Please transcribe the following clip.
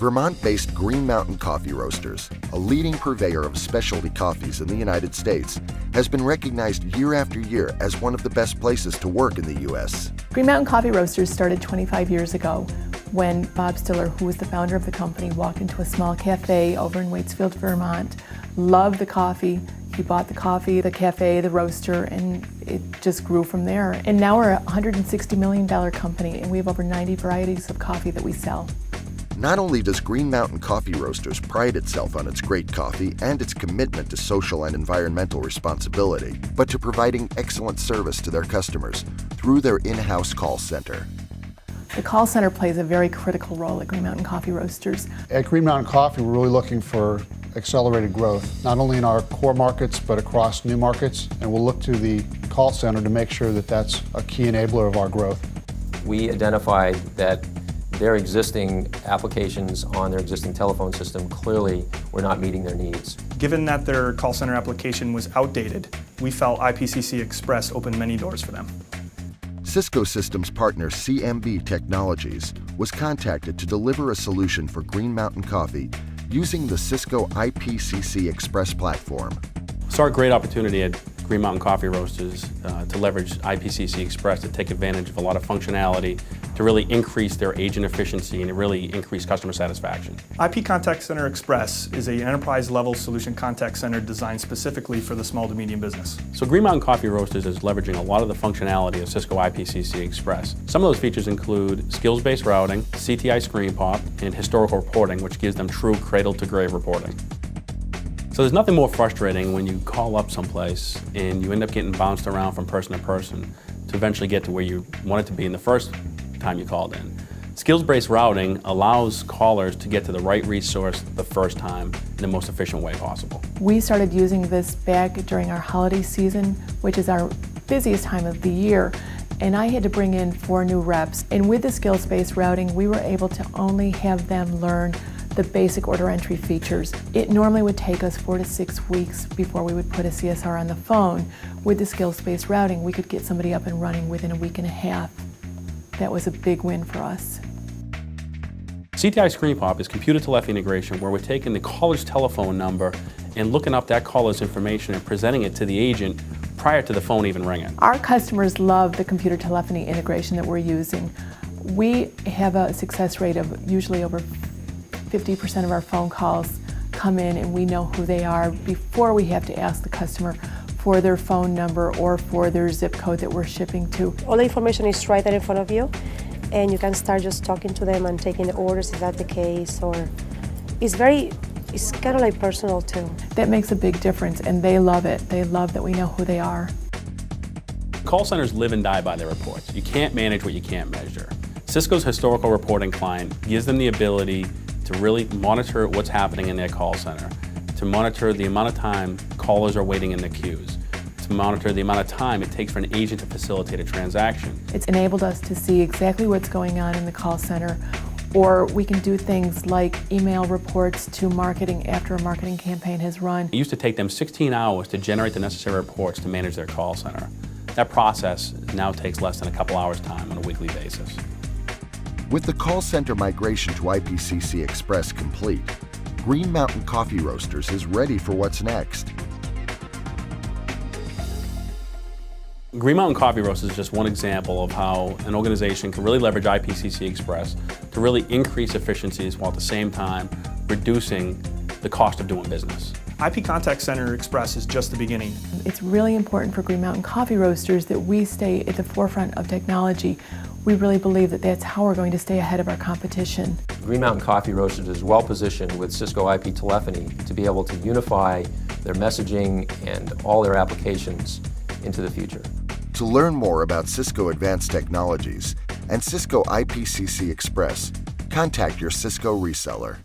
Vermont-based Green Mountain Coffee Roasters, a leading purveyor of specialty coffees in the United States, has been recognized year after year as one of the best places to work in the U.S. Green Mountain Coffee Roasters started 25 years ago when Bob Stiller, who was the founder of the company, walked into a small cafe over in Waitsfield, Vermont, loved the coffee. He bought the coffee, the cafe, the roaster, and it just grew from there. And now we're a $160 million company, and we have over 90 varieties of coffee that we sell. Not only does Green Mountain Coffee Roasters pride itself on its great coffee and its commitment to social and environmental responsibility, but to providing excellent service to their customers through their in-house call center. The call center plays a very critical role at Green Mountain Coffee Roasters. At Green Mountain Coffee, we're really looking for accelerated growth, not only in our core markets, but across new markets, and we'll look to the call center to make sure that that's a key enabler of our growth. We identified that their existing applications on their existing telephone system clearly were not meeting their needs. Given that their call center application was outdated, we felt IPCC Express opened many doors for them. Cisco Systems partner CMB Technologies was contacted to deliver a solution for Green Mountain Coffee using the Cisco IPCC Express platform. Saw a great opportunity at Green Mountain Coffee Roasters to leverage IPCC Express to take advantage of a lot of functionality to really increase their agent efficiency and to really increase customer satisfaction. IP Contact Center Express is an enterprise-level solution contact center designed specifically for the small to medium business. So Green Mountain Coffee Roasters is leveraging a lot of the functionality of Cisco IPCC Express. Some of those features include skills-based routing, CTI screen pop, and historical reporting, which gives them true cradle-to-grave reporting. So there's nothing more frustrating when you call up someplace and you end up getting bounced around from person to person to eventually get to where you wanted to be in the first time you called in. Skills-based routing allows callers to get to the right resource the first time in the most efficient way possible. We started using this back during our holiday season, which is our busiest time of the year, and I had to bring in 4 new reps. And with the skills-based routing, we were able to only have them learn the basic order entry features. It normally would take us 4 to 6 weeks before we would put a CSR on the phone. With the skills-based routing, we could get somebody up and running within a week and a half. That was a big win for us. CTI Screen Pop is computer telephony integration where we're taking the caller's telephone number and looking up that caller's information and presenting it to the agent prior to the phone even ringing. Our customers love the computer telephony integration that we're using. We have a success rate of usually over 50% of our phone calls come in and we know who they are before we have to ask the customer for their phone number or for their zip code that we're shipping to. All the information is right there in front of you, and you can start just talking to them and taking the orders if that's the case, or it's kind of like personal too. That makes a big difference, and they love it. They love that we know who they are. Call centers live and die by their reports. You can't manage what you can't measure. Cisco's historical reporting client gives them the ability to really monitor what's happening in their call center, to monitor the amount of time callers are waiting in the queues, to monitor the amount of time it takes for an agent to facilitate a transaction. It's enabled us to see exactly what's going on in the call center, or we can do things like email reports to marketing after a marketing campaign has run. It used to take them 16 hours to generate the necessary reports to manage their call center. That process now takes less than a couple hours' time on a weekly basis. With the call center migration to IPCC Express complete, Green Mountain Coffee Roasters is ready for what's next. Green Mountain Coffee Roasters is just one example of how an organization can really leverage IPCC Express to really increase efficiencies while at the same time reducing the cost of doing business. IP Contact Center Express is just the beginning. It's really important for Green Mountain Coffee Roasters that we stay at the forefront of technology. We really believe that that's how we're going to stay ahead of our competition. Green Mountain Coffee Roasters is well positioned with Cisco IP telephony to be able to unify their messaging and all their applications into the future. To learn more about Cisco Advanced Technologies and Cisco IPCC Express, contact your Cisco reseller.